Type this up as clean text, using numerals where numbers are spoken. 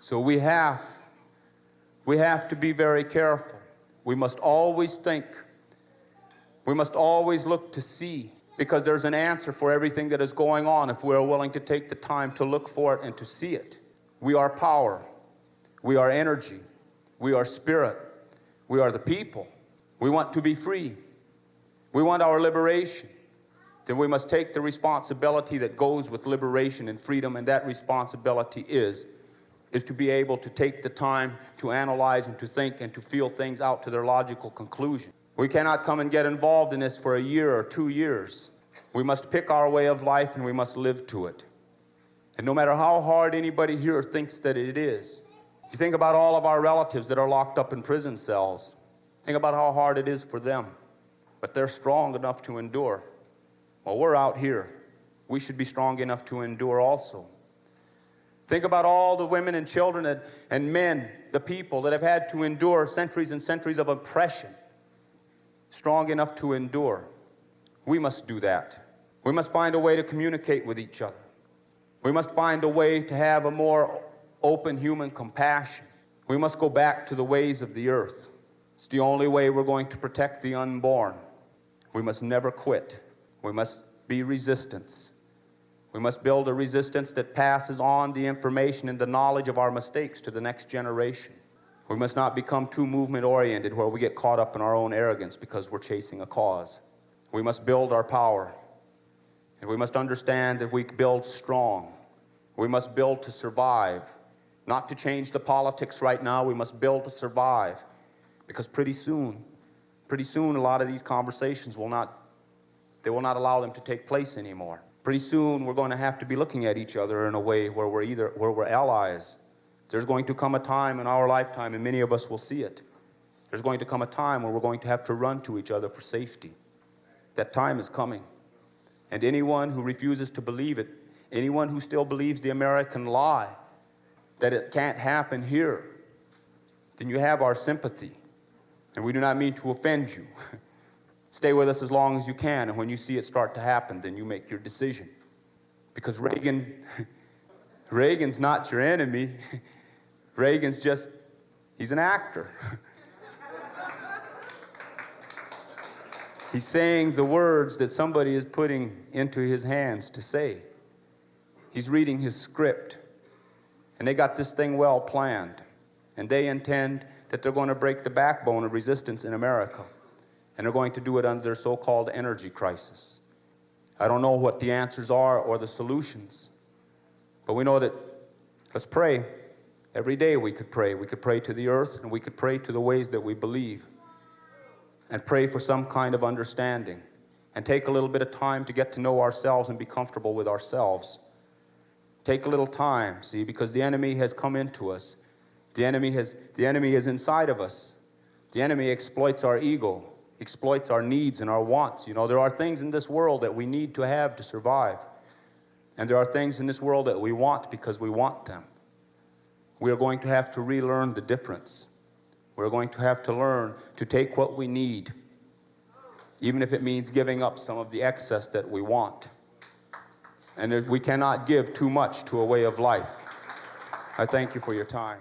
So we have to be very careful. We must always think. We must always look to see, because there's an answer for everything that is going on if we're willing to take the time to look for it and to see it. We are power. We are energy. We are spirit. We are the people. We want to be free. We want our liberation. Then we must take the responsibility that goes with liberation and freedom, and that responsibility is to be able to take the time to analyze and to think and to feel things out to their logical conclusion. We cannot come and get involved in this for a year or 2 years. We must pick our way of life and we must live to it. And no matter how hard anybody here thinks that it is, you think about all of our relatives that are locked up in prison cells. Think about how hard it is for them. But they're strong enough to endure. Well, we're out here. We should be strong enough to endure also. Think about all the women and children and men, the people that have had to endure centuries and centuries of oppression. Strong enough to endure. We must do that. We must find a way to communicate with each other. We must find a way to have a more open human compassion. We must go back to the ways of the earth. It's the only way we're going to protect the unborn. We must never quit. We must be resistance. We must build a resistance that passes on the information and the knowledge of our mistakes to the next generation. We must not become too movement-oriented where we get caught up in our own arrogance because we're chasing a cause. We must build our power. And we must understand that we build strong. We must build to survive. Not to change the politics right now. We must build to survive. Because pretty soon, a lot of these conversations will not allow them to take place anymore. Pretty soon, we're going to have to be looking at each other in a way where we're allies. There's going to come a time in our lifetime, and many of us will see it. There's going to come a time where we're going to have to run to each other for safety. That time is coming. And anyone who refuses to believe it, anyone who still believes the American lie, that it can't happen here, then you have our sympathy. And we do not mean to offend you. Stay with us as long as you can, and when you see it start to happen, then you make your decision. Because Reagan's not your enemy. Reagan's just, he's an actor. He's saying the words that somebody is putting into his hands to say. He's reading his script. And they got this thing well planned. And they intend that they're going to break the backbone of resistance in America. And they're going to do it under their so-called energy crisis. I don't know what the answers are or the solutions. But we know that, let's pray. Every day we could pray. We could pray to the earth, and we could pray to the ways that we believe. And pray for some kind of understanding. And take a little bit of time to get to know ourselves and be comfortable with ourselves. Take a little time, see, because the enemy has come into us. The enemy is inside of us. The enemy exploits our ego, exploits our needs and our wants. You know, there are things in this world that we need to have to survive. And there are things in this world that we want because we want them. We are going to have to relearn the difference. We're going to have to learn to take what we need, even if it means giving up some of the excess that we want. And we cannot give too much to a way of life. I thank you for your time.